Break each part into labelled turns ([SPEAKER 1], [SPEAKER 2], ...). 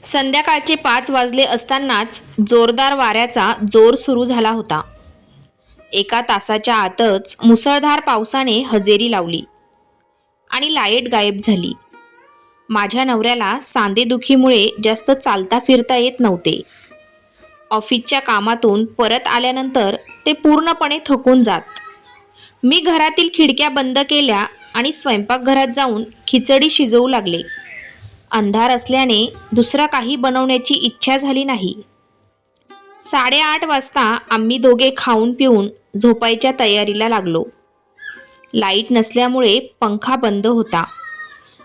[SPEAKER 1] संध्याकाळचे 5 वाजले असतानाच जोरदार वाऱ्याचा जोर सुरू झाला होता. एका तासाच्या आतच मुसळधार पावसाने हजेरी लावली आणि लाईट गायब झाली. माझ्या नवऱ्याला सांधेदुखीमुळे जास्त चालता फिरता येत नव्हते. ऑफिसच्या कामातून परत आल्यानंतर ते पूर्णपणे थकून जात. मी घरातील खिडक्या बंद केल्या आणि स्वयंपाकघरात जाऊन खिचडी शिजवू लागले. अंधार असल्याने दुसरा काही बनवण्याची इच्छा झाली नाही. 8:30 वाजता आम्ही दोघे खाऊन पिऊन झोपायच्या तयारीला लागलो. लाईट नसल्यामुळे पंखा बंद होता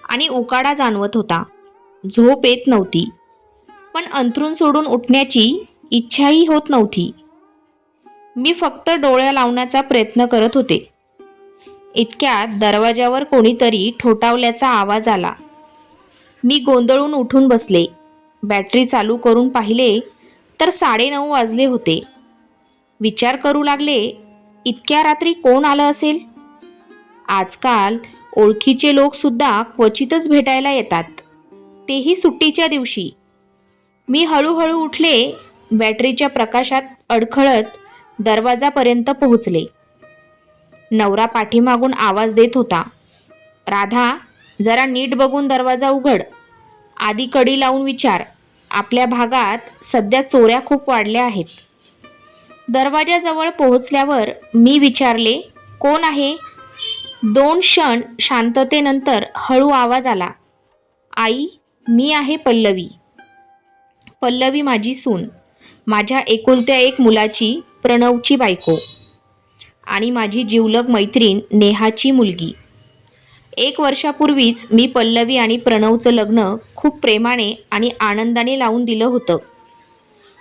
[SPEAKER 1] आणि उकाडा जाणवत होता. झोप येत नव्हती, पण अंथरूण सोडून उठण्याची इच्छाही होत नव्हती. मी फक्त डोळ्या लावण्याचा प्रयत्न करत होते. इतक्यात दरवाजावर कोणीतरी ठोठावल्याचा आवाज आला. मी गोंधळून उठून बसले. बॅटरी चालू करून पाहिले तर 9:30 वाजले होते. विचार करू लागले, इतक्या रात्री कोण आलं असेल? आजकाल ओळखीचे लोकसुद्धा क्वचितच भेटायला येतात, तेही सुट्टीच्या दिवशी. मी हळूहळू उठले. बॅटरीच्या प्रकाशात अडखळत दरवाजापर्यंत पोहोचले. नवरा पाठीमागून आवाज देत होता, राधा, जरा नीट बघून दरवाजा उघड. आधी कडी लावून विचार. आपल्या भागात सध्या चोऱ्या खूप वाढल्या आहेत. दरवाजाजवळ पोहोचल्यावर मी विचारले, कोण आहे? 2 क्षण शांततेनंतर हळू आवाज आला, आई, मी आहे पल्लवी. पल्लवी माझी सून, माझ्या एकुलत्या एक मुलाची, प्रणवची बायको, आणि माझी जिवलग मैत्रीण नेहाची मुलगी. 1 वर्षापूर्वीच मी पल्लवी आणि प्रणवचं लग्न खूप प्रेमाने आणि आनंदाने लावून दिलं होतं.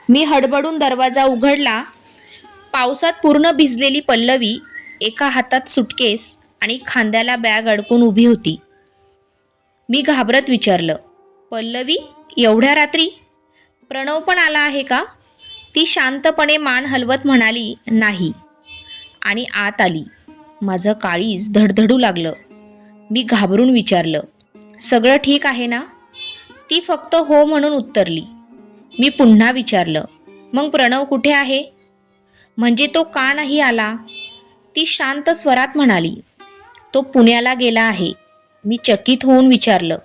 [SPEAKER 1] मी हडबडून दरवाजा उघडला. पावसात पूर्ण भिजलेली पल्लवी एका हातात सुटकेस आणि खांद्याला बॅग अडकून उभी होती. मी घाबरत विचारलं, पल्लवी, एवढ्या रात्री? प्रणव पण आला आहे का? ती शांतपणे मान हलवत म्हणाली, नाही, आणि आत आली. माझं काळीज धडधडू लागलं. मी घाबरून विचारलं, सगळं ठीक आहे ना? ती फक्त हो म्हणून उत्तरली. मी पुन्हा विचारलं, मग प्रणव कुठे आहे? म्हणजे तो का नाही आला? ती शांत स्वरात म्हणाली, तो पुण्याला गेला आहे. मी चकित होऊन विचारलं,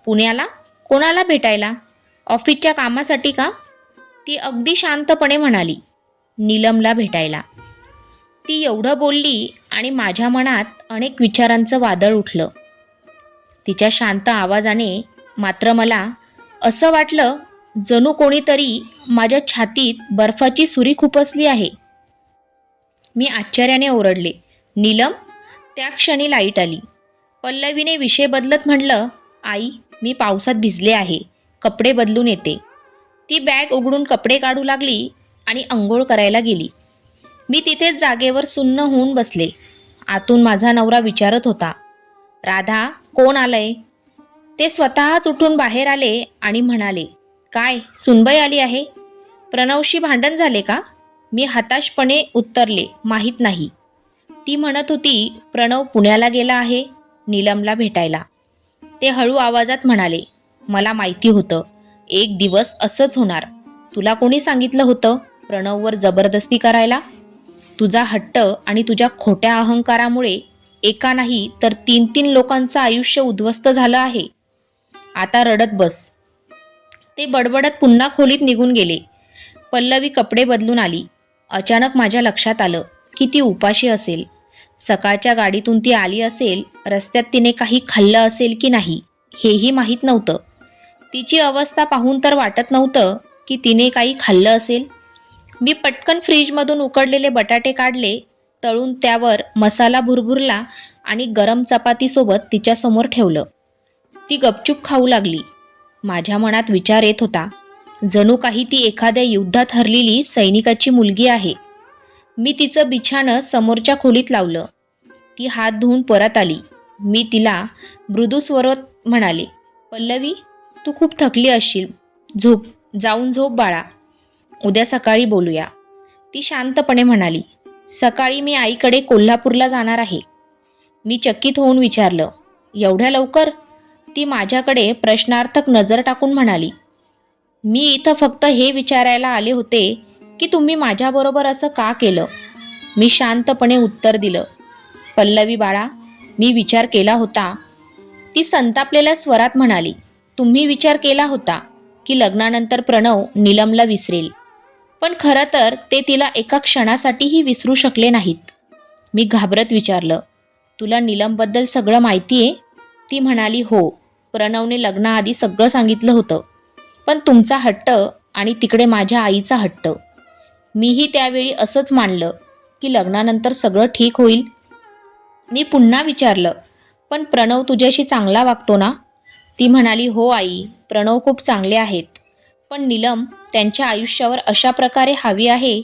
[SPEAKER 1] पुण्याला? कोणाला भेटायला? ऑफिसच्या कामासाठी का? ती अगदी शांतपणे म्हणाली, नीलमला भेटायला. ती एवढं बोलली आणि माझ्या मनात अनेक विचारांचं वादळ उठलं. तिच्या शांत आवाजाने मात्र मला असं वाटलं जणू कोणीतरी माझ्या छातीत बर्फाची सुरी खुपसली आहे. मी आश्चर्याने ओरडले, नीलम? त्या क्षणी लाईट आली. पल्लवीने विषय बदलत म्हटलं, आई, मी पावसात भिजले आहे, कपडे बदलून येते. ती बॅग उघडून कपडे काढू लागली आणि अंघोळ करायला गेली. मी तिथेच जागेवर सुन्न होऊन बसले. आतून माझा नवरा विचारत होता, राधा, कोण आलंय? ते स्वतःच उठून बाहेर आले आणि म्हणाले, काय, सुनबाई आली आहे? प्रणवशी भांडण झाले का? मी हताशपणे उत्तरले, माहीत नाही. ती म्हणत होती, प्रणव पुण्याला गेला आहे नीलमला भेटायला. ते हळू आवाजात म्हणाले, मला माहिती होतं, एक दिवस असंच होणार. तुला कोणी सांगितलं होतं प्रणववर जबरदस्ती करायला? तुझा हट्ट आणि तुझ्या खोट्या अहंकारामुळे एका नाही तर 3 लोकांचं आयुष्य उद्ध्वस्त झालं आहे. आता रडत बस. ते बडबडत पुन्हा खोलीत निघून गेले. पल्लवी कपडे बदलून आली. अचानक माझ्या लक्षात आलं की ती उपाशी असेल. सकाळच्या गाडीतून ती आली असेल. रस्त्यात तिने काही खाल्लं असेल की नाही हेही माहीत नव्हतं. तिची अवस्था पाहून तर वाटत नव्हतं की तिने काही खाल्लं असेल. मी पटकन फ्रीजमधून उकडलेले बटाटे काढले, तळून त्यावर मसाला भुरभुरला आणि गरम चपातीसोबत तिच्यासमोर ठेवलं. ती गपचूप खाऊ लागली. माझ्या मनात विचार येत होता, जणू काही ती एखाद्या युद्धात हरलेली सैनिकाची मुलगी आहे. मी तिचं बिछाणं समोरच्या खोलीत लावलं. ती हात धुवून परत आली. मी तिला मृदू स्वरात म्हणाले, पल्लवी, तू खूप थकली असशील, जाऊन झोप बाळा, उद्या सकाळी बोलूया. ती शांतपणे म्हणाली, सकाळी मी आईकडे कोल्हापूरला जाणार आहे. मी चकित होऊन विचारलं, एवढ्या लवकर? ती माझ्याकडे प्रश्नार्थक नजर टाकून म्हणाली, मी इथं फक्त हे विचारायला आले होते की तुम्ही माझ्याबरोबर असं का केलं. मी शांतपणे उत्तर दिलं. पल्लवी बाळा, मी विचार केला होता. ती संतापलेल्या स्वरात म्हणाली. तुम्ही विचार केला होता की लग्नानंतर प्रणव नीलमला विसरेल, पण खरं तर ते तिला एका क्षणासाठीही विसरू शकले नाहीत. मी घाबरत विचारलं, तुला नीलमबद्दल सगळं माहिती आहे? ती म्हणाली, हो, प्रणवने लग्नाआधी सगळं सांगितलं होतं, पण तुमचा हट्ट आणि तिकडे माझ्या आईचा हट्ट. मीही त्यावेळी असंच मानलं की लग्नानंतर सगळं ठीक होईल. मी पुन्हा विचारलं, पण प्रणव तुझ्याशी चांगला वागतो ना? ती म्हणाली, हो आई, प्रणव खूप चांगले आहेत, पण नीलम त्यांच्या आयुष्यावर अशा प्रकारे हवी आहे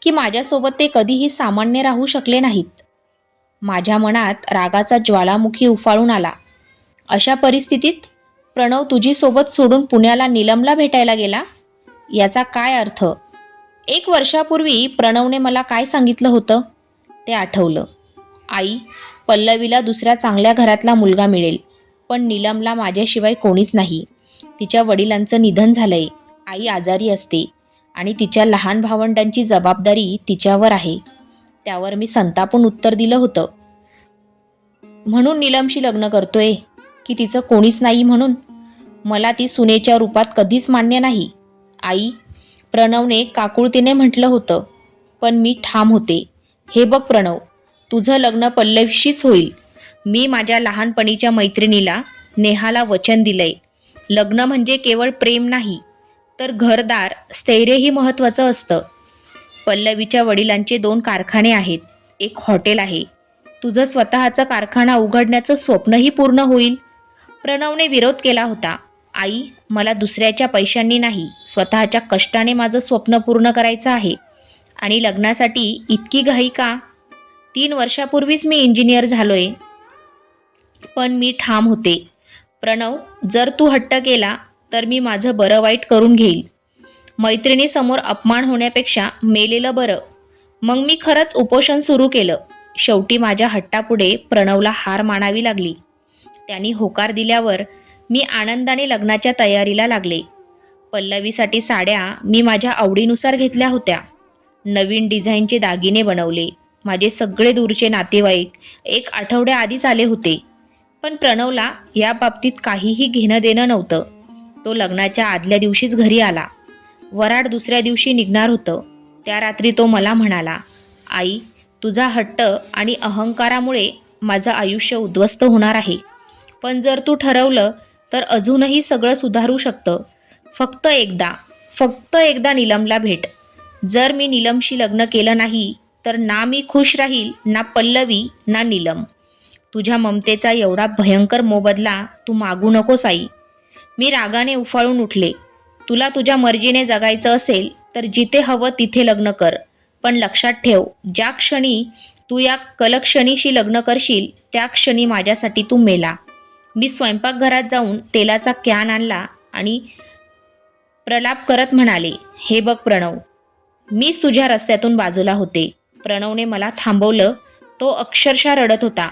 [SPEAKER 1] की माझ्यासोबत ते कधीही सामान्य राहू शकले नाहीत. माझ्या मनात रागाचा ज्वालामुखी उफाळून आला. अशा परिस्थितीत प्रणव तुझी सोबत सोडून पुण्याला नीलमला भेटायला गेला, याचा काय अर्थ? 1 वर्षापूर्वी प्रणवने मला काय सांगितलं होतं ते आठवलं. आई, पल्लवीला दुसऱ्या चांगल्या घरातला मुलगा मिळेल, पण नीलमला माझ्याशिवाय कोणीच नाही. तिच्या वडिलांचं निधन झालंय, आई आजारी असते आणि तिच्या लहान भावंडांची जबाबदारी तिच्यावर आहे. त्यावर मी संतापून उत्तर दिलं होतं, म्हणून नीलमशी लग्न करतोय की तिचं कोणीच नाही म्हणून? मला ती सुनेच्या रूपात कधीच मान्य नाही. आई, प्रणवने काकुळतीने म्हटलं होतं, पण मी ठाम होते. हे बघ प्रणव, तुझं लग्न पल्लवीशीच होईल. मी माझ्या लहानपणीच्या मैत्रिणीला नेहाला वचन दिलंय. लग्न म्हणजे केवळ प्रेम नाही, तर घरदार स्थैर्यही महत्त्वाचं असतं. पल्लवीच्या वडिलांचे 2 कारखाने आहेत, एक हॉटेल आहे. तुझं स्वतःचं कारखाना उघडण्याचं स्वप्नही पूर्ण होईल. प्रणवने विरोध केला होता. आई, मला दुसऱ्याच्या पैशांनी नाही, स्वतःच्या कष्टाने माझं स्वप्न पूर्ण करायचं आहे. आणि लग्नासाठी इतकी घाई का? 3 वर्षापूर्वीच मी इंजिनियर झालोय. पण मी ठाम होते. प्रणव, जर तू हट्ट केला तर मी माझं बरं वाईट करून घेईल. मैत्रिणीसमोर अपमान होण्यापेक्षा मेलेलं बरं. मग मी खरंच उपोषण सुरू केलं. शेवटी माझ्या हट्टापुढे प्रणवला हार मानावी लागली. त्यांनी होकार दिल्यावर मी आनंदाने लग्नाच्या तयारीला लागले. पल्लवीसाठी साड्या मी माझ्या आवडीनुसार घेतल्या होत्या. नवीन डिझाईनचे दागिने बनवले. माझे सगळे दूरचे नातेवाईक 1 आठवड्याआधीच आले होते. पण प्रणवला या बाबतीत काहीही घेणं देणं नव्हतं. तो लग्नाच्या आदल्या दिवशीच घरी आला. वराड दुसऱ्या दिवशी निघणार होतं. त्या रात्री तो मला म्हणाला, आई, तुझा हट्ट आणि अहंकारामुळे माझं आयुष्य उद्ध्वस्त होणार आहे. पण जर तू ठरवलं तर अजूनही सगळं सुधारू शकतं. फक्त एकदा नीलमला भेट. जर मी नीलमशी लग्न केलं नाही तर ना मी खुश राहील, ना पल्लवी, ना नीलम. तुझ्या ममतेचा एवढा भयंकर मोबदला तू मागू नकोस आई. मी रागाने उफाळून उठले. तुला तुझ्या मर्जीने जगायचं असेल तर जिथे हवं तिथे लग्न कर. पण लक्षात ठेव, ज्या क्षणी तू या कलक्षणीशी लग्न करशील त्या क्षणी माझ्यासाठी तू मेला. मी स्वयंपाकघरात जाऊन तेलाचा कॅन आणला आणि प्रलाप करत म्हणाले, हे बघ प्रणव, मीच तुझ्या रस्त्यातून बाजूला होते. प्रणवने मला थांबवलं. तो अक्षरशः रडत होता,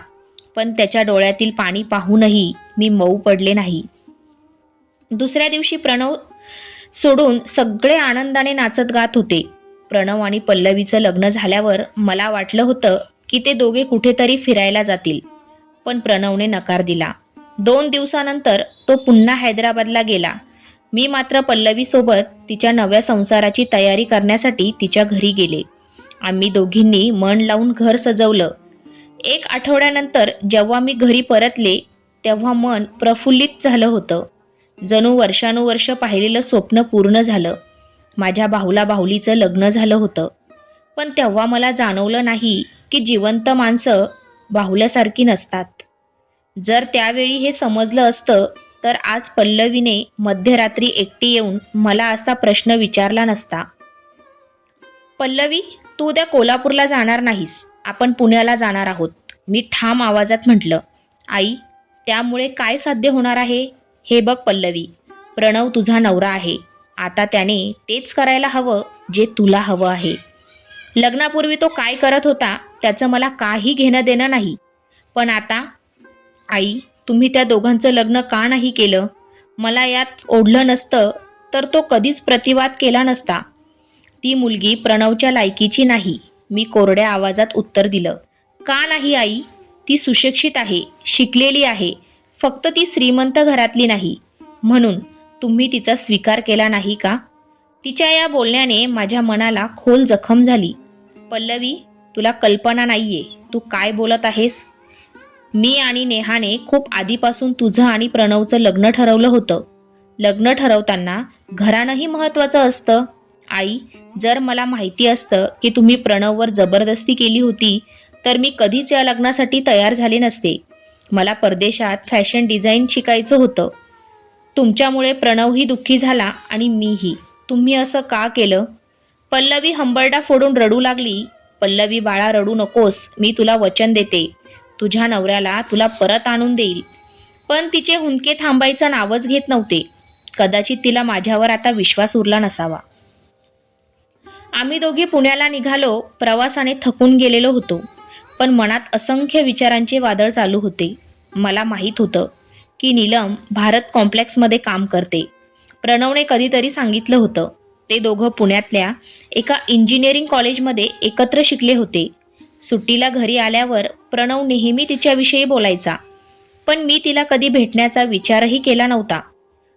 [SPEAKER 1] पण त्याच्या डोळ्यातील पाणी पाहूनही मी मऊ पडले नाही. दुसऱ्या दिवशी प्रणव सोडून सगळे आनंदाने नाचत गात होते. प्रणव आणि पल्लवीचं लग्न झाल्यावर मला वाटलं होतं की ते दोघे कुठेतरी फिरायला जातील, पण प्रणवने नकार दिला. 2 दिवसानंतर तो पुन्हा हैदराबादला गेला. मी मात्र पल्लवीसोबत तिच्या नव्या संसाराची तयारी करण्यासाठी तिच्या घरी गेले. आम्ही दोघींनी मन लावून घर सजवलं. 1 आठवड्यानंतर जेव्हा मी घरी परतले तेव्हा मन प्रफुल्लित झालं होतं. जणू वर्षानुवर्ष पाहिलेलं स्वप्न पूर्ण झालं. माझ्या बाहुला-बाहुलीचं लग्न झालं होतं. पण तेव्हा मला जाणवलं नाही की जिवंत माणसं बाहुल्यासारखी नसतात. जर त्यावेळी हे समजलं असतं तर आज पल्लवीने मध्यरात्री एकटी येऊन मला असा प्रश्न विचारला नसता. पल्लवी, तू उद्या कोल्हापूरला जाणार नाहीस, आपण पुण्याला जाणार आहोत, मी ठाम आवाजात म्हटलं. आई, त्यामुळे काय साध्य होणार आहे? हे बघ पल्लवी, प्रणव तुझा नवरा आहे. आता त्याने तेच करायला हवं जे तुला हवं आहे. लग्नापूर्वी तो काय करत होता त्याचं मला काही घेणं देणं नाही. पण आता आई, तुम्ही त्या दोघांचं लग्न का नाही केलं? मला यात ओढलं नसतं तर तो कधीच प्रतिवाद केला नसता. ती मुलगी प्रणवच्या लायकीची नाही, मी कोरड्या आवाजात उत्तर दिलं. का नाही आई? ती सुशिक्षित आहे, शिकलेली आहे, फक्त ती श्रीमंत घरातली नाही. म्हणून तुम्ही तिचा स्वीकार केला नाही का? तिच्या या बोलण्याने माझ्या मनाला खोल जखम झाली. पल्लवी, तुला कल्पना नाहीये तू काय बोलत आहेस. मी आणि नेहाने खूप आधीपासून तुझं आणि प्रणवचं लग्न ठरवलं होतं. लग्न ठरवताना घरानंही महत्त्वाचं असतं. आई, जर मला माहिती असतं की तुम्ही प्रणववर जबरदस्ती केली होती तर मी कधीच या लग्नासाठी तयार झाले नसते. मला परदेशात फॅशन डिझाईन शिकायचं होतं. तुमच्यामुळे प्रणवही दुःखी झाला आणि मीही. तुम्ही असं का केलं? पल्लवी हंबरडा फोडून रडू लागली. पल्लवी बाळा, रडू नकोस, मी तुला वचन देते, तुझ्या नवऱ्याला तुला परत आणून देईल. पण तिचे हुंदके थांबायचं नावच घेत नव्हते. कदाचित तिला माझ्यावर आता विश्वास उरला नसावा. आम्ही दोघे पुण्याला निघालो. प्रवासाने थकून गेलेलो होतो, पण मनात असंख्य विचारांचे वादळ चालू होते. मला माहीत होतं की नीलम भारत कॉम्प्लेक्समध्ये काम करते. प्रणवने कधीतरी सांगितलं होतं. ते दोघं पुण्यातल्या एका इंजिनिअरिंग कॉलेजमध्ये एकत्र शिकले होते. सुट्टीला घरी आल्यावर प्रणव नेहमी तिच्याविषयी बोलायचा, पण मी तिला कधी भेटण्याचा विचारही केला नव्हता.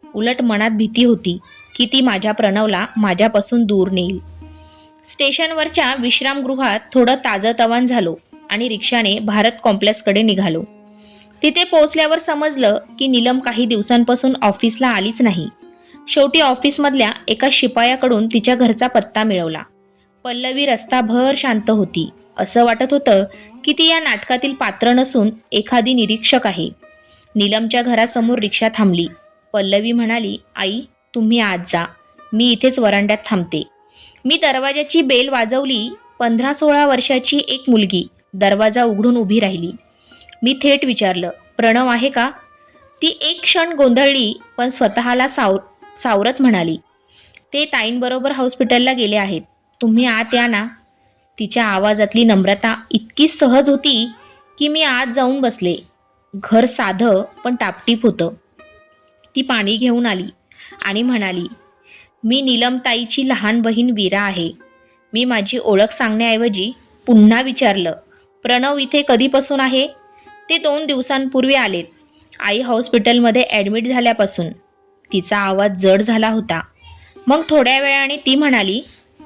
[SPEAKER 1] उलट मनात भीती होती की ती माझ्या प्रणवला माझ्यापासून दूर नेईल. स्टेशनवरच्या विश्रामगृहात थोडं ताजंतवान झालो आणि रिक्षाने भारत कॉम्प्लेक्सकडे निघालो. तिथे पोहोचल्यावर समजलं की नीलम काही दिवसांपासून ऑफिसला आलीच नाही. शेवटी ऑफिसमधल्या एका शिपायाकडून तिच्या घरचा पत्ता मिळवला. पल्लवी रस्ताभर शांत होती. असं वाटत होतं की ती या नाटकातील पात्र नसून एखादी निरीक्षक आहे. नीलमच्या घरासमोर रिक्षा थांबली. पल्लवी म्हणाली, आई, तुम्ही आत जा, मी इथेच वरांड्यात थांबते. मी दरवाजाची बेल वाजवली. 15-16 वर्षाची एक मुलगी दरवाजा उघडून उभी राहिली. मी थेट विचारलं, प्रणव आहे का? ती एक क्षण गोंधळली, पण स्वतःला सावरत म्हणाली, ते ताईंबरोबर हॉस्पिटलला गेले आहेत, तुम्ही आत या ना. तिच्या आवाजातली नम्रता इतकी सहज होती की मी आत जाऊन बसले. घर साधं पण टापटीप होतं. ती पाणी घेऊन आली आणि म्हणाली, मी नीलमताईची लहान बहीण वीरा आहे. मी माझी ओळख सांगण्याऐवजी पुन्हा विचारलं, प्रणव इथे कधीपासून आहे? ते 2 दिवसांपूर्वी आलेत, आई हॉस्पिटलमध्ये ॲडमिट झाल्यापासून. तिचा आवाज जड झाला होता. मग थोड्या वेळाने ती म्हणाली,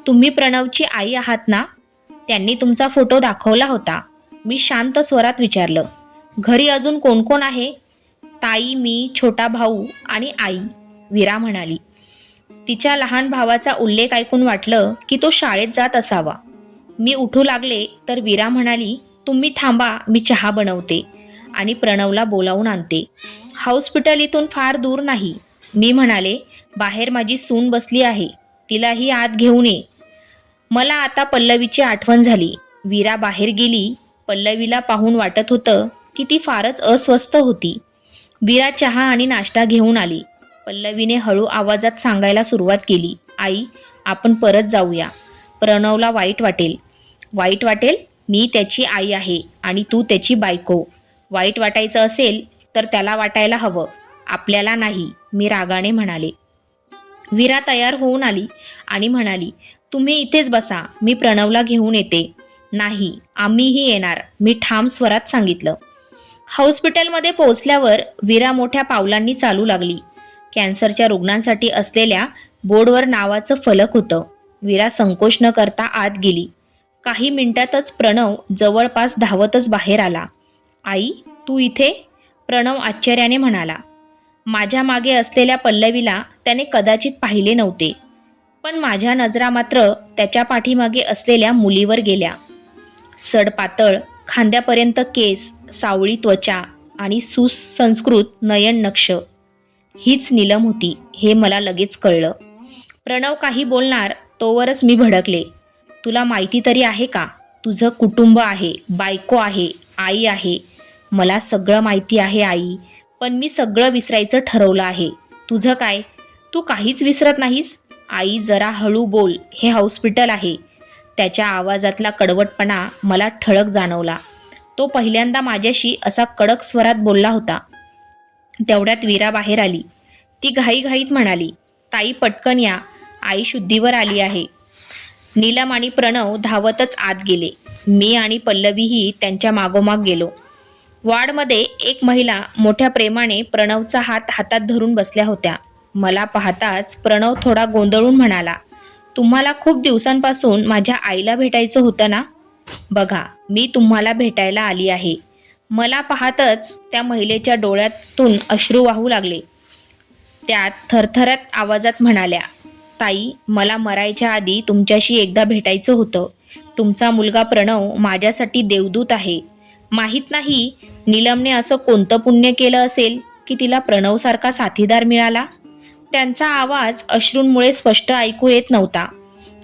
[SPEAKER 1] तुम्ही प्रणवची आई आहात ना? त्यांनी तुमचा फोटो दाखवला होता. मी शांत स्वरात विचारलं, घरी अजून कोण कोण आहे? ताई, मी, छोटा भाऊ आणि आई, वीरा म्हणाली. तिच्या लहान भावाचा उल्लेख ऐकून वाटलं की तो शाळेत जात असावा. मी उठू लागले तर वीरा म्हणाली, तुम्ही थांबा, मी चहा बनवते आणि प्रणवला बोलावून आणते. हॉस्पिटल इथून फार दूर नाही. मी म्हणाले, बाहेर माझी सून बसली आहे, तिलाही आत घेऊन ये. मला आता पल्लवीची आठवण झाली. वीरा बाहेर गेली. पल्लवीला पाहून वाटत होतं की ती फारच अस्वस्थ होती. वीरा चहा आणि नाश्ता घेऊन आली. पल्लवीने हळू आवाजात सांगायला सुरुवात केली, आई, आपण परत जाऊया. प्रणवला वाईट वाटेल. वाईट वाटेल? मी त्याची आई आहे आणि तू त्याची बायको. वाईट वाटायचं असेल तर त्याला वाटायला हवं, आपल्याला नाही, मी रागाने म्हणाले. वीरा तयार होऊन आली आणि म्हणाली, तुम्ही इथेच बसा, मी प्रणवला घेऊन येते. नाही, आम्हीही येणार, मी ठाम स्वरात सांगितलं. हॉस्पिटलमध्ये पोहोचल्यावर वीरा मोठ्या पावलांनी चालू लागली. कॅन्सरच्या रुग्णांसाठी असलेल्या बोर्डवर नावाचं फलक होतं. वीरा संकोच न करता आत गेली. काही मिनिटातच प्रणव जवळपास धावतच बाहेर आला. आई, तू इथे? प्रणव आश्चर्याने म्हणाला. माझ्या मागे असलेल्या पल्लवीला त्याने कदाचित पाहिले नव्हते, पण माझ्या नजरा मात्र त्याच्या पाठीमागे असलेल्या मुलीवर गेल्या. सडपातळ, खांद्यापर्यंत केस, सावळी त्वचा आणि सुसंस्कृत नयन नक्ष. हीच नीलम होती हे मला लगेच कळलं. प्रणव काही बोलणार तोवरच मी भडकले. तुला माहिती तरी आहे का? तुझं कुटुंब आहे, बायको आहे, आई आहे. मला सगळं माहिती आहे आई, पण मी सगळं विसरायचं ठरवलं आहे. तुझं काय? तू काहीच विसरत नाहीस? आई, जरा हळू बोल, हे हॉस्पिटल आहे. त्याच्या आवाजातला कडवटपणा मला ठळक जाणवला. तो पहिल्यांदा माझ्याशी असा कडक स्वरात बोलला होता. तेवढ्यात वीरा बाहेर आली. ती घाईघाईत म्हणाली, ताई पटकन या, आई शुद्धीवर आली आहे. नीलम आणि प्रणव धावतच आत गेले. मी आणि पल्लवीही त्यांच्या मागोमाग गेलो. वॉर्डमध्ये एक महिला मोठ्या प्रेमाने प्रणवचा हात हातात धरून बसल्या होत्या. मला पाहताच प्रणव थोडा गोंधळून म्हणाला, तुम्हाला खूप दिवसांपासून माझ्या आईला भेटायचं होतं ना? बघा, मी तुम्हाला भेटायला आली आहे. मला पाहतच त्या महिलेच्या डोळ्यातून अश्रू वाहू लागले. त्यात थरथरत आवाजात म्हणाल्या, ताई, मला मरायच्या आधी तुमच्याशी एकदा भेटायचं होतं. तुमचा मुलगा प्रणव माझ्यासाठी देवदूत आहे. माहीत नाही नीलमने असं कोणतं पुण्य केलं असेल की तिला प्रणवसारखा साथीदार मिळाला. त्यांचा आवाज अश्रूंमुळे स्पष्ट ऐकू येत नव्हता.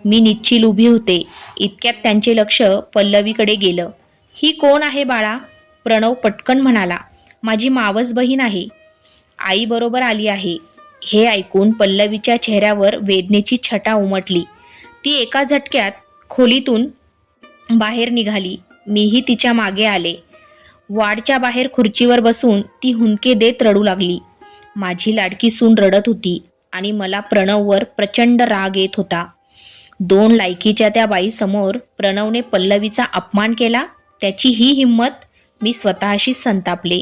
[SPEAKER 1] मी निश्चिल उभी होते. इतक्यात त्यांचे लक्ष पल्लवीकडे गेलं. ही कोण आहे बाळा? प्रणव पटकन म्हणाला, माझी मावस बहीण आहे. आई बरोबर आली आहे. हे ऐकून पल्लवीच्या चेहऱ्यावर वेदनेची छटा उमटली. ती एका झटक्यात खोलीतून बाहेर निघाली. मीही तिच्या मागे आले. वाडच्या बाहेर खुर्चीवर बसून ती हुंदके देत रडू लागली. माझी लाडकी सून रडत होती आणि मला प्रणववर प्रचंड राग येत होता. 2 लायकीच्या त्या बाईसमोर प्रणवने पल्लवीचा अपमान केला. त्याची ही हिंमत! मी स्वतःशी संतापले.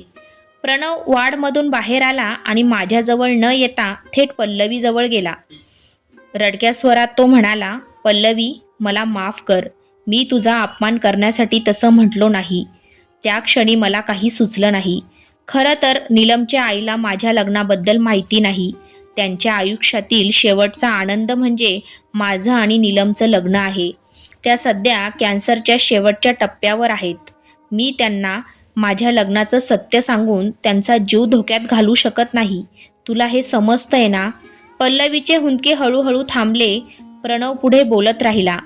[SPEAKER 1] प्रणव वाडमधून बाहेर आला आणि माझ्याजवळ न येता थेट पल्लवीजवळ गेला. रडक्या स्वरात तो म्हणाला, पल्लवी, मला माफ कर. मी तुझा अपमान करण्यासाठी तसं म्हटलो नाही. त्या क्षणी मला काही सुचलं नाही. खरं तर नीलमच्या आईला माझ्या लग्नाबद्दल माहिती नाही. त्यांच्या आयुष्यातील शेवटचा आनंद म्हणजे माझं आणि नीलमचं लग्न आहे. त्या सध्या कॅन्सरच्या शेवटच्या टप्प्यावर आहेत. मी त्यांना माझ्या लग्नाचं सत्य सांगून त्यांचा जीव धोक्यात घालू शकत नाही. तुला हे समजतंय ना? पल्लवीचे हुंदके हळूहळू थांबले. प्रणव पुढे बोलत राहिला,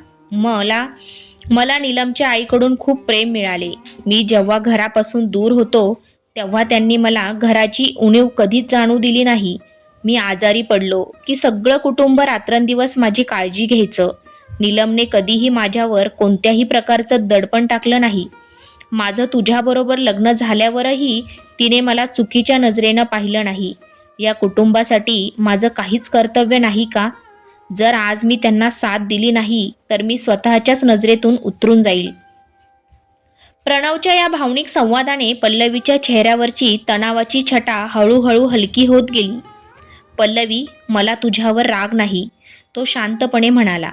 [SPEAKER 1] मला नीलमच्या आईकडून खूप प्रेम मिळाले. मी जेव्हा घरापासून दूर होतो तेव्हा त्यांनी मला घराची उणीव कधीच जाणू दिली नाही. मी आजारी पडलो की सगळं कुटुंब रात्रंदिवस माझी काळजी घ्यायचं. नीलमने कधीही माझ्यावर कोणत्याही प्रकारचं दडपण टाकलं नाही. माझं तुझ्याबरोबर लग्न झाल्यावरही तिने मला चुकीच्या नजरेनं पाहिलं नाही. या कुटुंबासाठी माझं काहीच कर्तव्य नाही का? जर आज मी त्यांना साथ दिली नाही तर मी स्वतःच्याच नजरेतून उतरून जाईल. प्रणवच्या या भावनिक संवादाने पल्लवीच्या चेहऱ्यावरची तणावाची छटा हळूहळू हलकी होत गेली. पल्लवी, मला तुझ्यावर राग नाही, तो शांतपणे म्हणाला.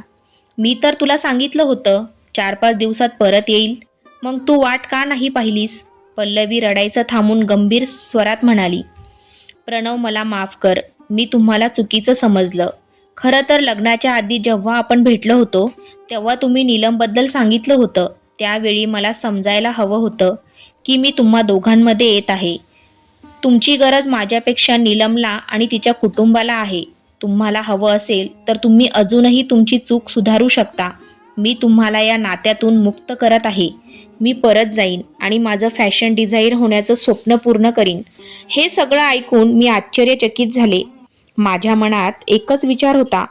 [SPEAKER 1] मी तर तुला सांगितलं होतं 4-5 दिवसात परत येईल. मग तू वाट का नाही पाहिलीस? पल्लवी रडायचं थांबून गंभीर स्वरात म्हणाली. प्रणव, मला माफ कर. मी तुम्हाला चुकीचं समजलं. खरं तर लग्नाच्या आधी जेव्हा आपण भेटलो होतो तेव्हा तुम्ही नीलमबद्दल सांगितलं होतं. त्यावेळी मला समजायला हवं होतं की मी तुम्हा दोघांमध्ये येत आहे. तुमची गरज माझ्यापेक्षा नीलमला आणि तिच्या कुटुंबाला आहे. तुम्हाला हवं असेल तर तुम्ही अजूनही तुमची चूक सुधारू शकता. मी तुम्हाला या नात्यातून मुक्त करत आहे. मी परत जाईन आणि माझं फॅशन डिझायनर होण्याचं स्वप्न पूर्ण करीन. हे सगळं ऐकून मी आश्चर्यचकित झाले. माझ्या मनात एकच विचार होता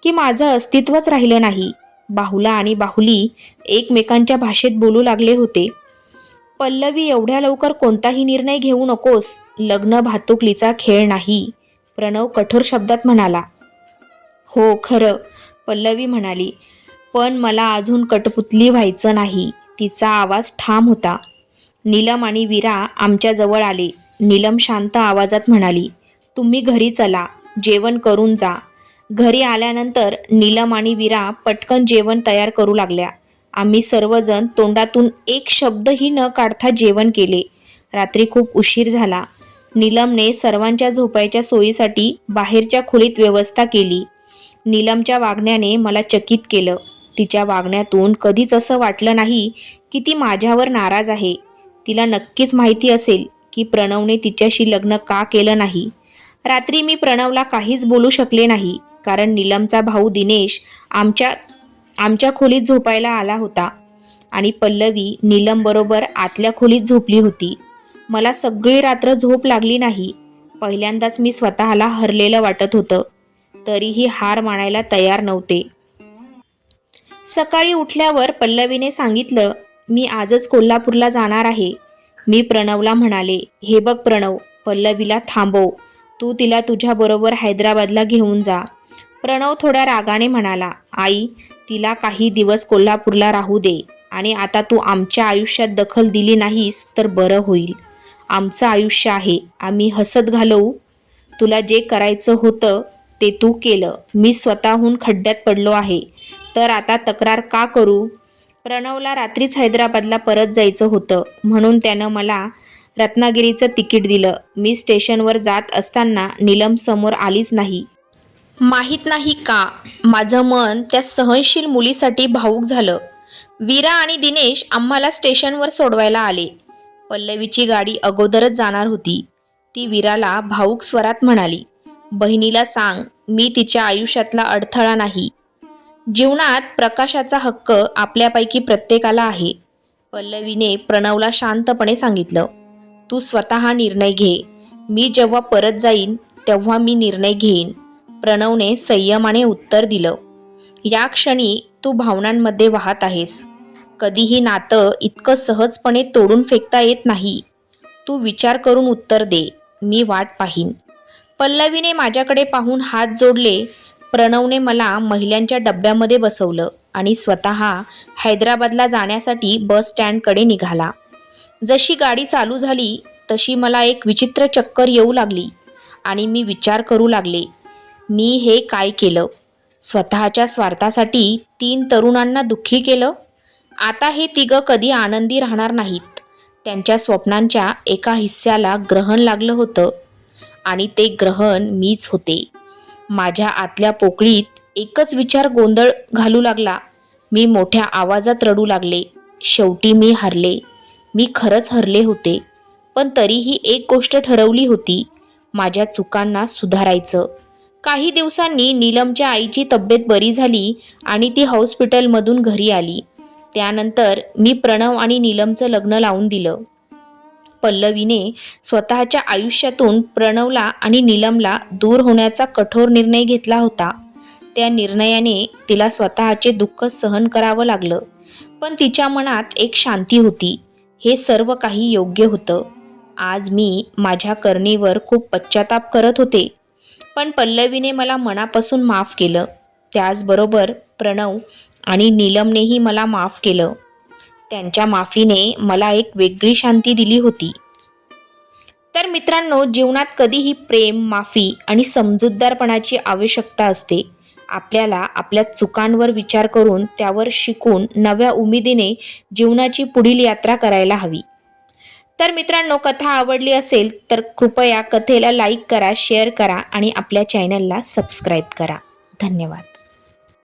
[SPEAKER 1] की माझं अस्तित्वच राहिलं नाही. बाहुला आणि बाहुली एकमेकांच्या भाषेत बोलू लागले होते. पल्लवी, एवढ्या लवकर कोणताही निर्णय घेऊ नकोस. लग्न भातुकलीचा खेळ नाही, प्रणव कठोर शब्दात म्हणाला. हो खरं, पल्लवी म्हणाली, पण मला अजून कठपुतली व्हायचं नाही. तिचा आवाज ठाम होता. नीलम आणि वीरा आमच्याजवळ आले. नीलम शांत आवाजात म्हणाली, तुम्ही घरी चला, जेवण करून जा. घरी आल्यानंतर नीलम आणि वीरा पटकन जेवण तयार करू लागल्या. आम्ही सर्वजण तोंडातून एक शब्दही न काढता जेवण केले. रात्री खूप उशीर झाला. नीलमने सर्वांच्या झोपायच्या सोयीसाठी बाहेरच्या खोलीत व्यवस्था केली. नीलमच्या वागण्याने मला चकित केलं. तिच्या वागण्यातून कधीच असं वाटलं नाही की ती माझ्यावर नाराज आहे. तिला नक्कीच माहिती असेल की प्रणवने तिच्याशी लग्न का केलं नाही. रात्री मी प्रणवला काहीच बोलू शकले नाही, कारण नीलमचा भाऊ दिनेश आमच्या खोलीत झोपायला आला होता आणि पल्लवी नीलमबरोबर आतल्या खोलीत झोपली होती. मला सगळी रात्र झोप लागली नाही. पहिल्यांदाच मी स्वतःला हरलेलं वाटत होतं, तरीही हार मानायला तयार नव्हते. सकाळी उठल्यावर पल्लवीने सांगितलं, मी आजच कोल्हापूरला जाणार आहे. मी प्रणवला म्हणाले, हे बघ प्रणव, पल्लवीला थांबव. तू तिला तुझ्याबरोबर हैदराबादला घेऊन जा. प्रणव थोड्या रागाने म्हणाला. आई, तिला काही दिवस कोल्हापूरला राहू दे आणि आता तू आमच्या आयुष्यात दखल दिली नाहीस तर बरं होईल. आमचं आयुष्य आहे, आम्ही हसत घालवू. तुला जे करायचं होतं ते तू केलं. मी स्वतःहून खड्ड्यात पडलो आहे, तर आता तक्रार का करू? प्रणवला रात्रीच हैदराबादला परत जायचं होतं म्हणून त्यानं मला रत्नागिरीचं तिकीट दिलं. मी स्टेशनवर जात असताना नीलम समोर आलीच नाही. माहीत नाही का, माझं मन त्या सहनशील मुलीसाठी भावूक झालं. वीरा आणि दिनेश आम्हाला स्टेशनवर सोडवायला आले. पल्लवीची गाडी अगोदरच जाणार होती. ती वीराला भावूक स्वरात म्हणाली, बहिणीला सांग मी तिच्या आयुष्यातला अडथळा नाही. जीवनात प्रकाशाचा हक्क आपल्यापैकी प्रत्येकाला आहे. पल्लवीने प्रणवला शांतपणे सांगितलं. तू स्वतः निर्णय घे. मी जेव्हा परत जाईन तेव्हा मी निर्णय घेईन. प्रणवने संयमाने उत्तर दिलं. या क्षणी तू भावनांमध्ये वाहत आहेस. कधीही नातं इतकं सहजपणे तोडून फेकता येत नाही. तू विचार करून उत्तर दे. मी वाट पाहीन. पल्लवीने माझ्याकडे पाहून हात जोडले. प्रणवने मला महिलांच्या डब्यामध्ये बसवलं आणि स्वतः हैदराबादला जाण्यासाठी बस स्टँडकडे निघाला. जशी गाडी चालू झाली तशी मला एक विचित्र चक्कर येऊ लागली आणि मी विचार करू लागले, मी हे काय केलं? स्वतःच्या स्वार्थासाठी 3 तरुणांना दुःखी केलं. आता हे तिघं कधी आनंदी राहणार नाहीत. त्यांच्या स्वप्नांच्या एका हिस्स्याला ग्रहण लागलं होतं आणि ते ग्रहण मीच होते. माझ्या आतल्या पोकळीत एकच विचार गोंधळ घालू लागला. मी मोठ्या आवाजात रडू लागले. शेवटी मी हरले. मी खरंच हरले होते. पण तरीही एक गोष्ट ठरवली होती, माझ्या चुकांना सुधारायचं. काही दिवसांनी नीलमच्या आईची तब्येत बरी झाली आणि ती हॉस्पिटलमधून घरी आली. त्यानंतर मी प्रणव आणि नीलमचं लग्न लावून दिलं. पल्लवीने स्वतःच्या आयुष्यातून प्रणवला आणि नीलमला दूर होण्याचा कठोर निर्णय घेतला होता. त्या निर्णयाने तिला स्वतःचे दुःख सहन करावं लागलं, पण तिच्या मनात एक शांती होती. हे सर्व काही योग्य होतं. आज मी माझ्या करणीवर खूप पश्चाताप करत होते, पण पल्लवीने मला मनापासून माफ केलं. त्याचबरोबर प्रणव आणि नीलमनेही मला माफ केलं. त्यांच्या माफीने मला एक वेगळी शांती दिली होती. तर मित्रांनो, जीवनात कधीही प्रेम, माफी आणि समजूतदारपणाची आवश्यकता असते. आपल्याला आपल्या चुकांवर विचार करून त्यावर शिकून नव्या उमेदीने जीवनाची पुढील यात्रा करायला हवी. तर मित्रांनो, कथा आवडली असेल तर कृपया कथेला लाईक करा, शेअर करा आणि आपल्या चॅनलला सबस्क्राईब करा. धन्यवाद.